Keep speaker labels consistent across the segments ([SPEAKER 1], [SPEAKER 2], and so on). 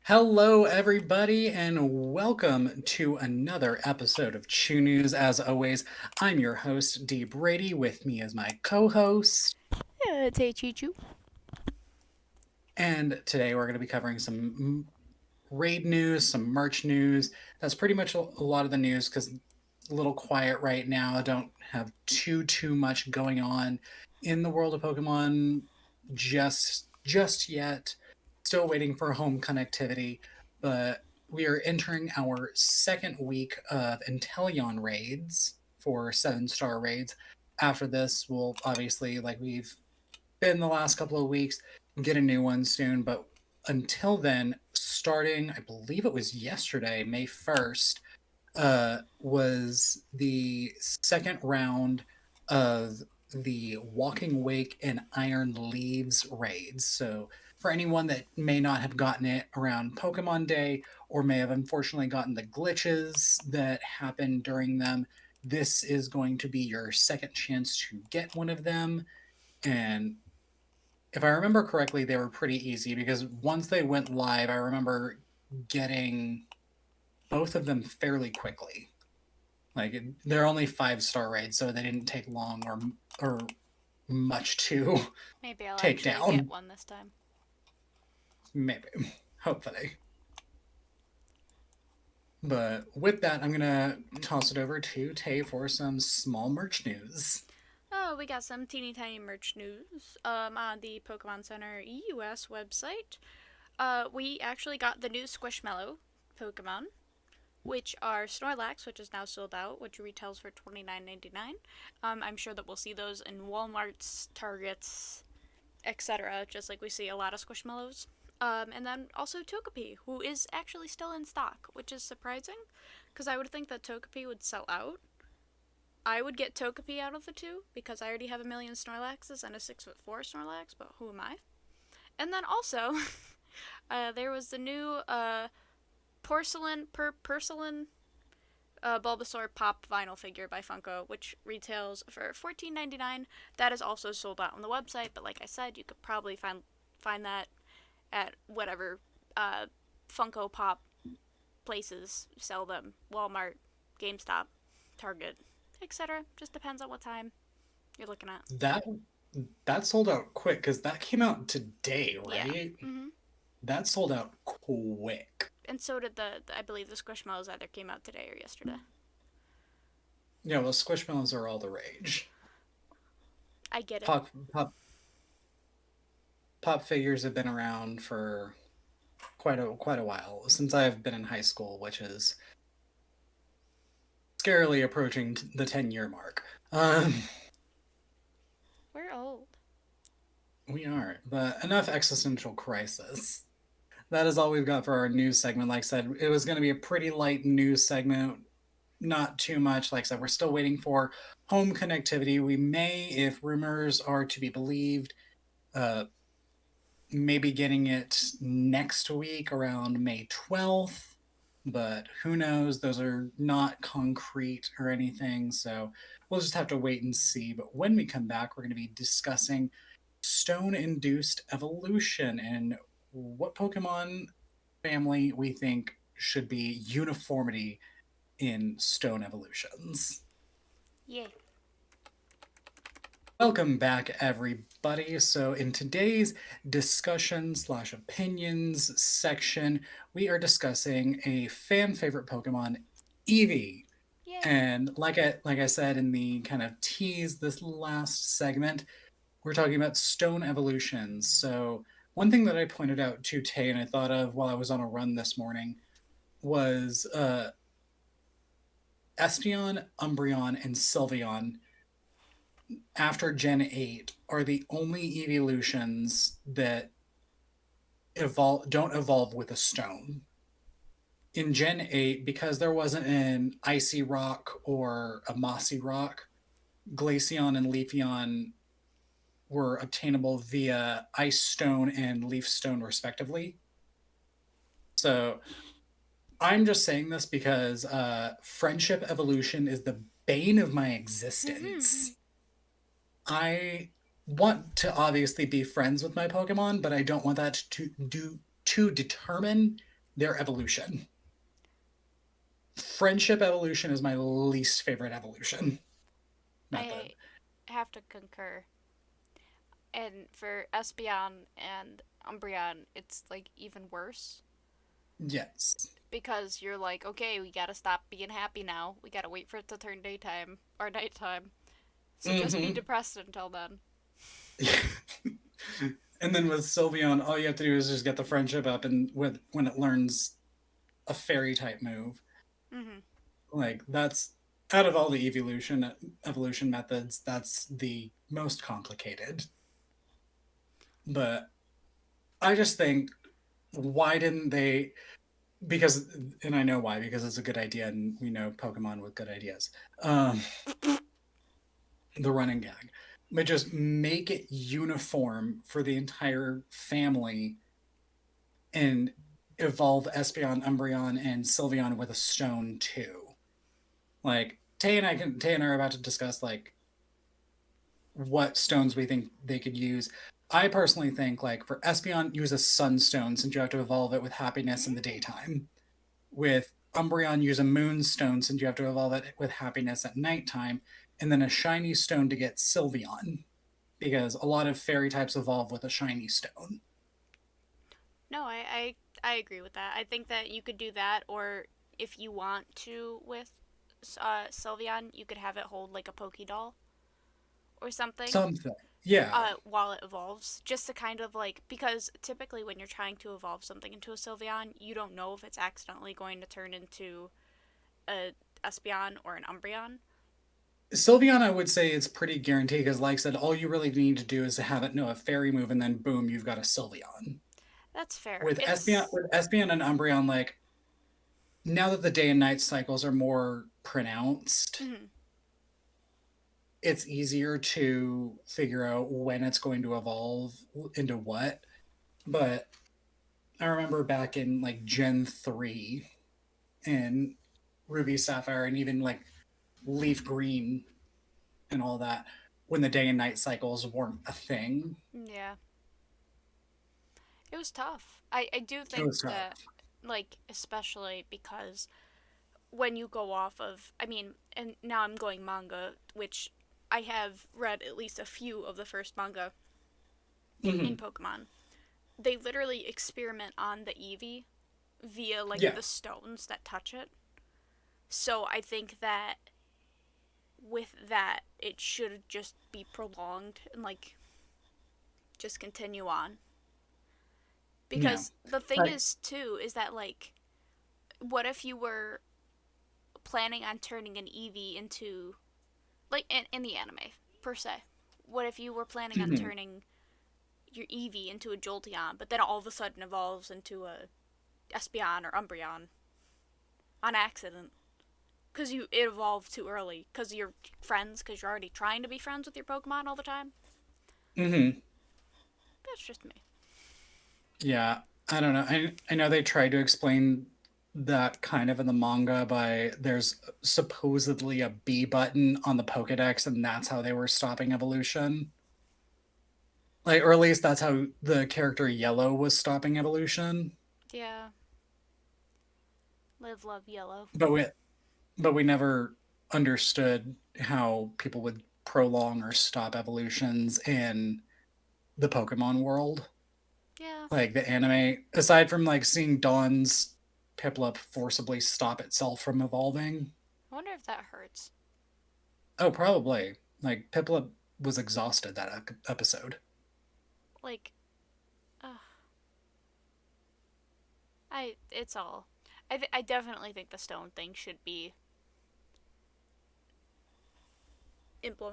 [SPEAKER 1] Hello, everybody, and welcome to another episode of Chu News. As always, I'm your host, Dee Brady. With me is my co host.
[SPEAKER 2] Yeah, it's Chichu.
[SPEAKER 1] And today we're going to be covering some raid news, some merch news. That's pretty much a lot of the news because a little quiet right now. I don't have too much going on in the world of Pokemon just yet. Still waiting for home connectivity, but we are entering our second week of Inteleon raids for 7-star raids. After this, we'll obviously, like we've been the last couple of weeks, get a new one soon. But until then, starting, I believe it was yesterday, May 1st, was the second round of the Walking Wake and Iron Leaves raids. So, for anyone that may not have gotten it around Pokemon Day or may have unfortunately gotten the glitches that happened during them, this is going to be your second chance to get one of them. And if I remember correctly, they were pretty easy because once they went live, I remember getting both of them fairly quickly. Like they're only 5-star raids, so they didn't take long or much to
[SPEAKER 2] Maybe I'll
[SPEAKER 1] take
[SPEAKER 2] actually get
[SPEAKER 1] down.
[SPEAKER 2] one this time.
[SPEAKER 1] Maybe, hopefully. But with that, I'm gonna toss it over to Tay for some small merch news.
[SPEAKER 2] Oh, we got some teeny tiny merch news on the Pokemon Center US website. We actually got the new Squishmallow Pokemon, which are Snorlax, which is now sold out, which retails for $29.99. I'm sure that we'll see those in Walmart's, Targets, etc., just like we see a lot of Squishmallows. And then also Togepi, who is actually still in stock, which is surprising, because I would think that Togepi would sell out. I would get Togepi out of the two, because I already have a million Snorlaxes and a 6'4" Snorlax, but who am I? And then also, there was the new porcelain Bulbasaur Pop vinyl figure by Funko, which retails for $14.99. That is also sold out on the website, but like I said, you could probably find that at whatever uh, Funko Pop places sell them. Walmart, GameStop, Target, etc. Just depends on what time you're looking at.
[SPEAKER 1] That that sold out quick because that came out today,
[SPEAKER 2] Yeah.
[SPEAKER 1] right?
[SPEAKER 2] Mm-hmm.
[SPEAKER 1] That sold out quick.
[SPEAKER 2] And so did I believe the Squishmallows either came out today or yesterday.
[SPEAKER 1] Yeah, well, Squishmallows are all the rage.
[SPEAKER 2] I get it.
[SPEAKER 1] Pop figures have been around for quite a while since I've been in high school, which is scarily approaching the 10-year mark.
[SPEAKER 2] We're old.
[SPEAKER 1] We are, but enough existential crisis. That is all we've got for our news segment. Like I said, it was going to be a pretty light news segment, not too much. Like I said, we're still waiting for home connectivity. We may, if rumors are to be believed, uh, maybe getting it next week around May 12th, but who knows? Those are not concrete or anything, so we'll just have to wait and see. But when we come back, we're going to be discussing stone induced evolution and what Pokemon family we think should be uniformity in stone evolutions.
[SPEAKER 2] Yeah.
[SPEAKER 1] Welcome back, everybody. So, in today's discussion slash opinions section, we are discussing a fan favorite Pokemon, Eevee.
[SPEAKER 2] Yay.
[SPEAKER 1] And like I said in the kind of tease this last segment, we're talking about stone evolutions. So, one thing that I pointed out to Tay and I thought of while I was on a run this morning was Espeon, Umbreon, and Sylveon after Gen 8 are the only evolutions that don't evolve with a stone. In Gen 8, because there wasn't an icy rock or a mossy rock, Glaceon and Leafeon were obtainable via ice stone and leaf stone respectively. So I'm just saying this because friendship evolution is the bane of my existence. I want to obviously be friends with my Pokemon, but I don't want that to determine their evolution. Friendship evolution is my least favorite evolution method.
[SPEAKER 2] I have to concur. And for Espeon and Umbreon, it's like even worse
[SPEAKER 1] Yes.
[SPEAKER 2] because you're like, okay, we gotta stop being happy now. We gotta wait for it to turn daytime or nighttime. So just be
[SPEAKER 1] Mm-hmm.
[SPEAKER 2] depressed until then.
[SPEAKER 1] And then with Sylveon, all you have to do is just get the friendship up, and with when it learns a fairy type move,
[SPEAKER 2] Mm-hmm.
[SPEAKER 1] like that's out of all the evolution methods, that's the most complicated. But I just think, why didn't they? Because, and I know why, because it's a good idea, and we know Pokemon with good ideas. Um, the running gag, but just make it uniform for the entire family and evolve Espeon, Umbreon, and Sylveon with a stone too. Like Tay and I are about to discuss like what stones we think they could use. I personally think like for Espeon, use a sunstone since you have to evolve it with happiness in the daytime. With Umbreon, use a moonstone since you have to evolve it with happiness at nighttime, and then a shiny stone to get Sylveon because a lot of fairy types evolve with a shiny stone.
[SPEAKER 2] No, I agree with that. I think that you could do that, or if you want to with Sylveon, you could have it hold like a Pokédoll or something
[SPEAKER 1] Something. Yeah.
[SPEAKER 2] while it evolves, just to kind of like, because typically when you're trying to evolve something into a Sylveon, you don't know if it's accidentally going to turn into a Espeon or an Umbreon.
[SPEAKER 1] Sylveon, I would say it's pretty guaranteed because, like I said, all you really need to do is have it know a fairy move, and then boom, you've got a Sylveon.
[SPEAKER 2] That's fair.
[SPEAKER 1] With Espeon,
[SPEAKER 2] It's
[SPEAKER 1] with Espeon and Umbreon, like now that the day and night cycles are more pronounced,
[SPEAKER 2] mm-hmm.
[SPEAKER 1] it's easier to figure out when it's going to evolve into what. But I remember back in like Gen 3 and Ruby Sapphire and even like Leaf Green and all that, when the day and night cycles weren't a thing.
[SPEAKER 2] Yeah, it was tough. I do
[SPEAKER 1] It
[SPEAKER 2] think
[SPEAKER 1] was tough.
[SPEAKER 2] that, like, especially because when you go off of, I mean, and now I'm going manga, which I have read at least a few of the first manga in
[SPEAKER 1] Mm-hmm.
[SPEAKER 2] Pokemon. They literally experiment on the Eevee via like
[SPEAKER 1] Yeah.
[SPEAKER 2] the stones that touch it. So I think that with that, it should just be prolonged and like just continue on.
[SPEAKER 1] Yeah.
[SPEAKER 2] Because the thing
[SPEAKER 1] Like,
[SPEAKER 2] is, too, is that like, what if you were planning on turning an Eevee into, like, in the anime per se? What if you were planning on
[SPEAKER 1] mm-hmm.
[SPEAKER 2] turning your Eevee into a Jolteon, but then all of a sudden evolves into a Espeon or Umbreon on accident? Because it evolved too early. Because you're friends, because you're already trying to be friends with your Pokemon all the time.
[SPEAKER 1] Mm-hmm.
[SPEAKER 2] That's just me.
[SPEAKER 1] Yeah. I don't know. I know they tried to explain that kind of in the manga by there's supposedly a B button on the Pokedex, and that's how they were stopping evolution. Like, or at least that's how the character Yellow was stopping evolution.
[SPEAKER 2] Yeah. Live, love, yellow.
[SPEAKER 1] But we never understood how people would prolong or stop evolutions in the Pokemon world.
[SPEAKER 2] Yeah.
[SPEAKER 1] Like the anime, aside from like seeing Dawn's Piplup forcibly stop itself from evolving.
[SPEAKER 2] I wonder if that hurts.
[SPEAKER 1] Oh, probably. Like Piplup was exhausted that episode.
[SPEAKER 2] Like, uh, it's all. I definitely think the stone thing should be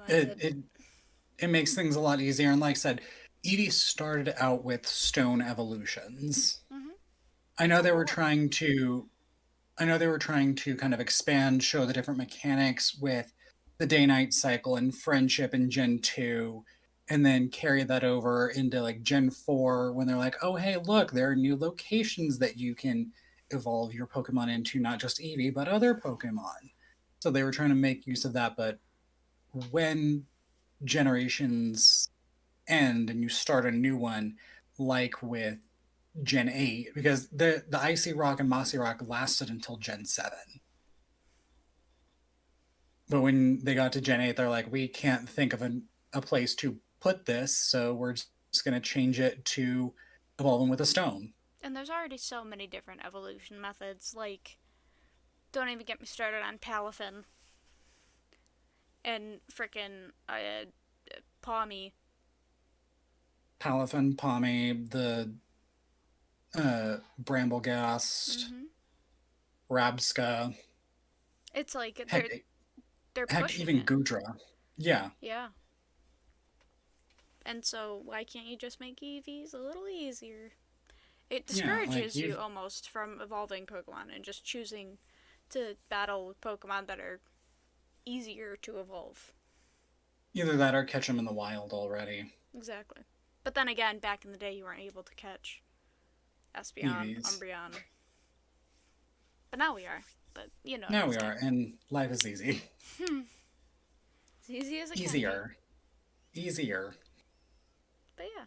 [SPEAKER 1] It
[SPEAKER 2] implemented.
[SPEAKER 1] it it makes things a lot easier. And like I said, Eevee started out with stone evolutions.
[SPEAKER 2] Mm-hmm.
[SPEAKER 1] I know
[SPEAKER 2] So
[SPEAKER 1] they were
[SPEAKER 2] cool.
[SPEAKER 1] trying to I know they were trying to kind of expand, show the different mechanics with the day night cycle and friendship in Gen 2, and then carry that over into like Gen 4 when they're like, oh, hey, look, there are new locations that you can evolve your Pokemon into, not just Eevee, but other Pokemon. So they were trying to make use of that. But when generations end and you start a new one, like with Gen 8 because the Icy Rock and Mossy Rock lasted until Gen 7. But when they got to Gen 8, they're like, we can't think of a place to put this, so we're just going to change it to evolving with a stone.
[SPEAKER 2] And there's already so many different evolution methods. Like, don't even get me started on Palafin and frickin' Palmy.
[SPEAKER 1] Palafin, Pommy, the Bramblegast,
[SPEAKER 2] Mm-hmm.
[SPEAKER 1] Rabska,
[SPEAKER 2] It's like
[SPEAKER 1] heck,
[SPEAKER 2] they're
[SPEAKER 1] heck,
[SPEAKER 2] pushing
[SPEAKER 1] even
[SPEAKER 2] it.
[SPEAKER 1] Gudra. Yeah,
[SPEAKER 2] Yeah. And so why can't you just make EVs a little easier? It
[SPEAKER 1] yeah, like
[SPEAKER 2] discourages you
[SPEAKER 1] you've
[SPEAKER 2] almost from evolving Pokemon and just choosing to battle with Pokemon that are easier to evolve.
[SPEAKER 1] either that or catch them in the wild already.
[SPEAKER 2] Exactly. But then again, back in the day, you weren't able to catch Espeon,
[SPEAKER 1] EVs.
[SPEAKER 2] Umbreon. But now we are. But you know what
[SPEAKER 1] Now
[SPEAKER 2] I'm
[SPEAKER 1] we are,
[SPEAKER 2] saying.
[SPEAKER 1] and life is easy.
[SPEAKER 2] As easy as it can be.
[SPEAKER 1] Easier. Easier.
[SPEAKER 2] But yeah.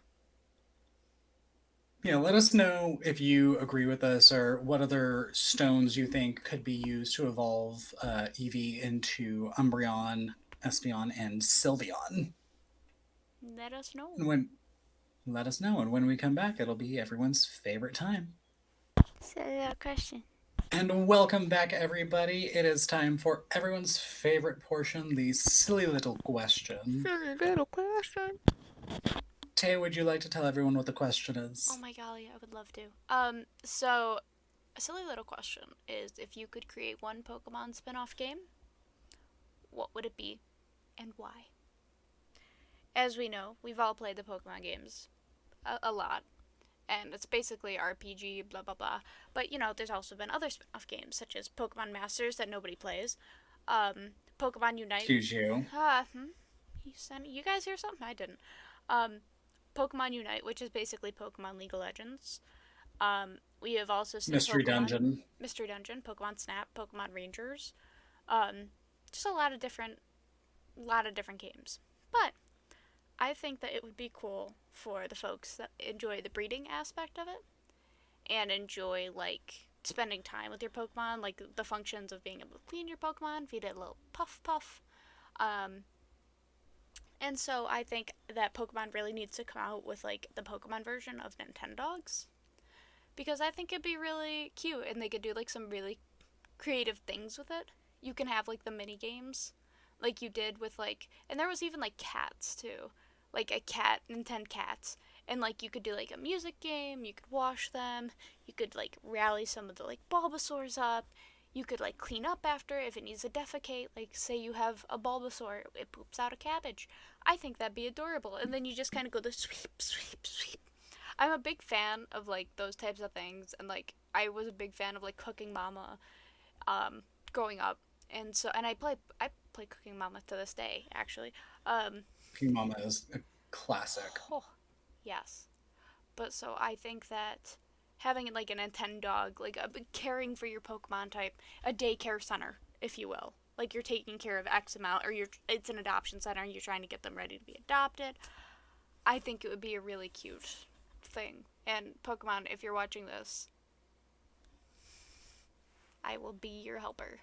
[SPEAKER 1] Yeah, let us know if you agree with us or what other stones you think could be used to evolve Eevee into Umbreon, Espeon, and Sylveon.
[SPEAKER 2] Let us know.
[SPEAKER 1] And when let us know, and when we come back, it'll be everyone's favorite time.
[SPEAKER 2] So that question.
[SPEAKER 1] And welcome back, everybody. It is time for everyone's favorite portion, the silly little question.
[SPEAKER 2] Silly little question.
[SPEAKER 1] Tay, would you like to tell everyone what the question
[SPEAKER 2] Oh
[SPEAKER 1] is?
[SPEAKER 2] my golly, I would love to. So a silly little question is if you could create one Pokemon spin-off game, what would it be and why? As we know, we've all played the Pokemon games a lot, and it's basically RPG, blah blah blah. But you know, there's also been other spin-off games such as Pokemon Masters that nobody plays, Pokemon Unite.
[SPEAKER 1] Excuse you.
[SPEAKER 2] You guys hear something? I didn't. Um, Pokemon Unite, which is basically Pokemon League of Legends. We have also seen
[SPEAKER 1] Mystery
[SPEAKER 2] Pokemon
[SPEAKER 1] Dungeon.
[SPEAKER 2] Mystery Dungeon, Pokemon Snap, Pokemon Rangers. Um, just a lot of different games. But I think that it would be cool for the folks that enjoy the breeding aspect of it and enjoy like spending time with your Pokemon, like the functions of being able to clean your Pokemon, feed it a little puff puff. Um, and so I think that Pokemon really needs to come out with like the Pokemon version of Nintendogs because I think it'd be really cute and they could do like some really creative things with it. You can have like the mini games like you did with like and there was even like cats too. Like a cat and 10 cats. And like you could do like a music game, you could wash them, you could like rally some of the like Bulbasaurs up. You could like clean up after if it needs to defecate. Like say you have a Bulbasaur, it poops out a cabbage. I think that'd be adorable. And then you just kind of go the sweep, sweep, sweep. I'm a big fan of like those types of things, and like I was a big fan of like Cooking Mama, growing up, and so and I play Cooking Mama to this day actually. Um,
[SPEAKER 1] King Mama is a classic.
[SPEAKER 2] oh, yes, but so I think that having like a Nintendo dog, like caring for your Pokemon type, a daycare center, if you will. Like you're taking care of X amount, or it's an adoption center, and you're trying to get them ready to be adopted. I think it would be a really cute thing. And Pokemon, if you're watching this, I will be your helper.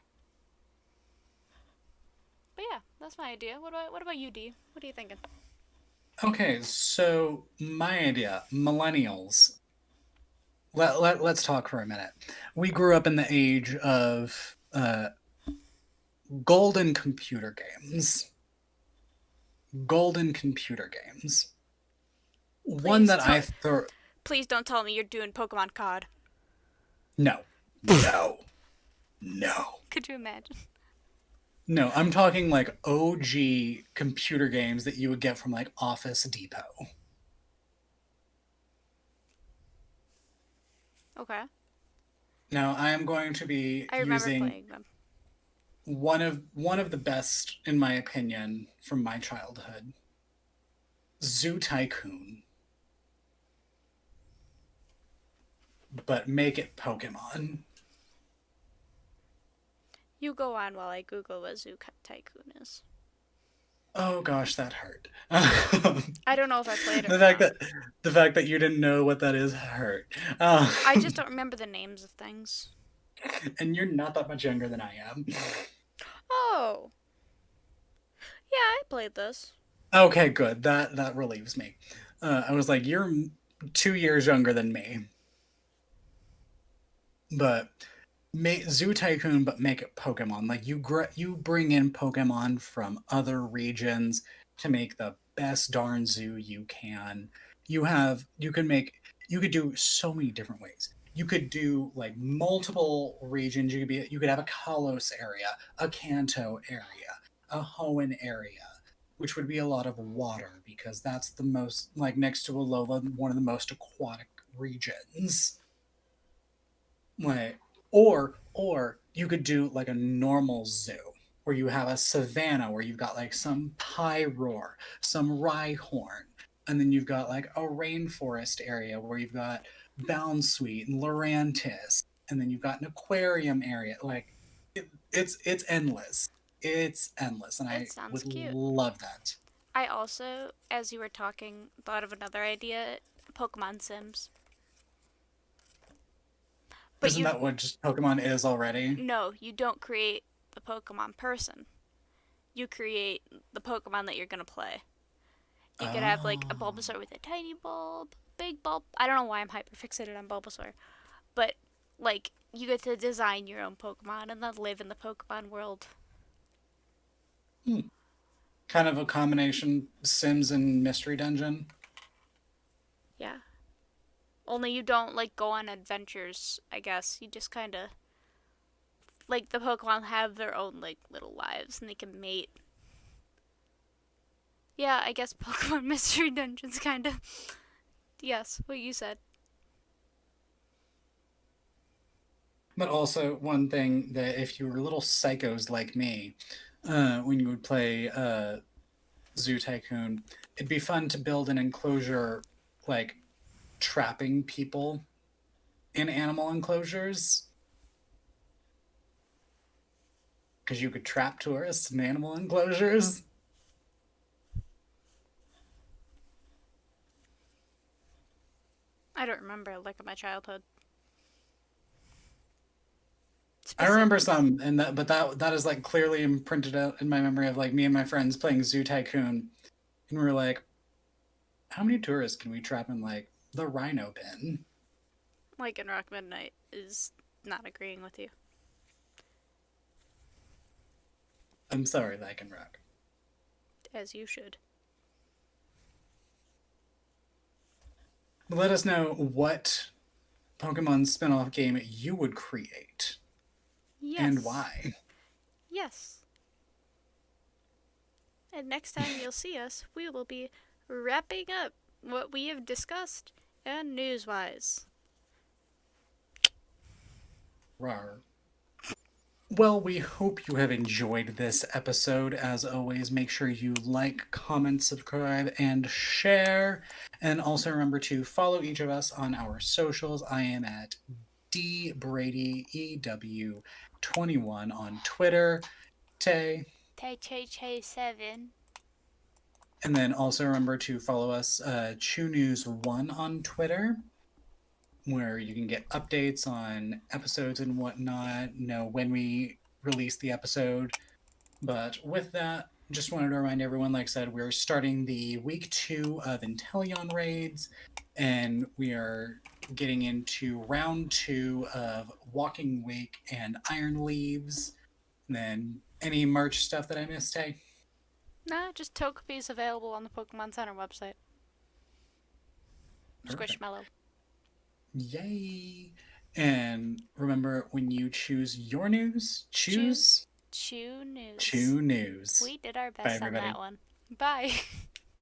[SPEAKER 2] But yeah, that's my idea. What about you, D? What are you thinking?
[SPEAKER 1] Okay, so my idea, millennials. Let's talk for a minute. We grew up in the age of golden computer games. Golden computer games. One
[SPEAKER 2] Please
[SPEAKER 1] that
[SPEAKER 2] tell.
[SPEAKER 1] I thought,
[SPEAKER 2] Please don't tell me you're doing Pokemon COD.
[SPEAKER 1] no, no, no.
[SPEAKER 2] Could you imagine?
[SPEAKER 1] No, I'm talking like OG computer games that you would get from like Office Depot.
[SPEAKER 2] Okay.
[SPEAKER 1] Now, I am going to be
[SPEAKER 2] I remember
[SPEAKER 1] using
[SPEAKER 2] playing them.
[SPEAKER 1] one of the best, in my opinion, from my childhood. Zoo Tycoon, but make it Pokemon.
[SPEAKER 2] You go on while I Google what Zoo Tycoon is.
[SPEAKER 1] Oh gosh, that hurt.
[SPEAKER 2] I don't know if I played it
[SPEAKER 1] The
[SPEAKER 2] or
[SPEAKER 1] fact
[SPEAKER 2] not.
[SPEAKER 1] that you didn't know what that is hurt.
[SPEAKER 2] I just don't remember the names of things.
[SPEAKER 1] And you're not that much younger than I am.
[SPEAKER 2] Oh, yeah, I played this.
[SPEAKER 1] Okay, good. That relieves me. I was like, you're 2 years younger than me, but make Zoo Tycoon, but make it Pokemon. Like you bring in Pokemon from other regions to make the best darn zoo you can. You could do so many different ways. You could do like multiple regions. You could have a Kalos area, a Kanto area, a Hoenn area, which would be a lot of water because that's the most like next to Alola, one of the most aquatic regions. Like, or you could do like a normal zoo where you have a savanna where you've got like some Pyroar, some Rhyhorn, and then you've got like a rainforest area where you've got Bounsweet and Lurantis, and then you've got an aquarium area. Like it's endless. It's endless, and
[SPEAKER 2] That
[SPEAKER 1] I
[SPEAKER 2] sounds
[SPEAKER 1] would
[SPEAKER 2] cute.
[SPEAKER 1] love that.
[SPEAKER 2] I also, as you were talking, thought of another idea: Pokemon Sims. But
[SPEAKER 1] Isn't
[SPEAKER 2] you,
[SPEAKER 1] that what just Pokemon is already?
[SPEAKER 2] no, you don't create the Pokemon person. You create the Pokemon that you're gonna play. You could have like a
[SPEAKER 1] Oh.
[SPEAKER 2] Bulbasaur with a tiny bulb, big bulb. I don't know why I'm hyperfixated on Bulbasaur, but like you get to design your own Pokemon and then live in the Pokemon world.
[SPEAKER 1] Hmm. Kind of a combination Sims and Mystery Dungeon.
[SPEAKER 2] Yeah. Only you don't like go on adventures, I guess. You just kind of like the Pokemon have their own like little lives and they can mate. Yeah, I guess Pokemon Mystery Dungeons kind of. Yes, what you said.
[SPEAKER 1] But also, one thing that if you were little psychos like me, when you would play Zoo Tycoon, it'd be fun to build an enclosure like trapping people in animal enclosures because you could trap tourists in animal enclosures.
[SPEAKER 2] I don't remember like my childhood.
[SPEAKER 1] I remember
[SPEAKER 2] Specific.
[SPEAKER 1] some, and that is like clearly imprinted out in my memory of like me and my friends playing Zoo Tycoon, and we were like, how many tourists can we trap in like the rhino pen?
[SPEAKER 2] Like in Rock Midnight is not agreeing with you.
[SPEAKER 1] I'm sorry, Lycanroc.
[SPEAKER 2] As you should.
[SPEAKER 1] Let us know what Pokemon spin-off game you would create and
[SPEAKER 2] Yes.
[SPEAKER 1] why.
[SPEAKER 2] Yes. And next time you'll see us, we will be wrapping up what we have discussed and newswise.
[SPEAKER 1] Rawr. Well, we hope you have enjoyed this episode. As always, make sure you like, comment, subscribe, and share. And also remember to follow each of us on our socials. I am at DBradyEW21 on Twitter. Tay.
[SPEAKER 2] Tay Tay Tay 7.
[SPEAKER 1] And then also remember to follow us, Chu News 1 on Twitter, where you can get updates on episodes and whatnot, know when we release the episode. But with that, just wanted to remind everyone, like I said, we're starting the week 2 of Inteleon raids, and we are getting into round 2 of Walking Wake and Iron Leaves. And then any merch stuff that I missed, hey?
[SPEAKER 2] Nah, just Togepi's available on the Pokemon Center website.
[SPEAKER 1] Perfect.
[SPEAKER 2] Squishmallow.
[SPEAKER 1] Yay! And remember, when you choose your news,
[SPEAKER 2] Choose
[SPEAKER 1] choose
[SPEAKER 2] Chu News.
[SPEAKER 1] Chew News.
[SPEAKER 2] We did our
[SPEAKER 1] Bye,
[SPEAKER 2] best on that
[SPEAKER 1] everybody.
[SPEAKER 2] one. Bye.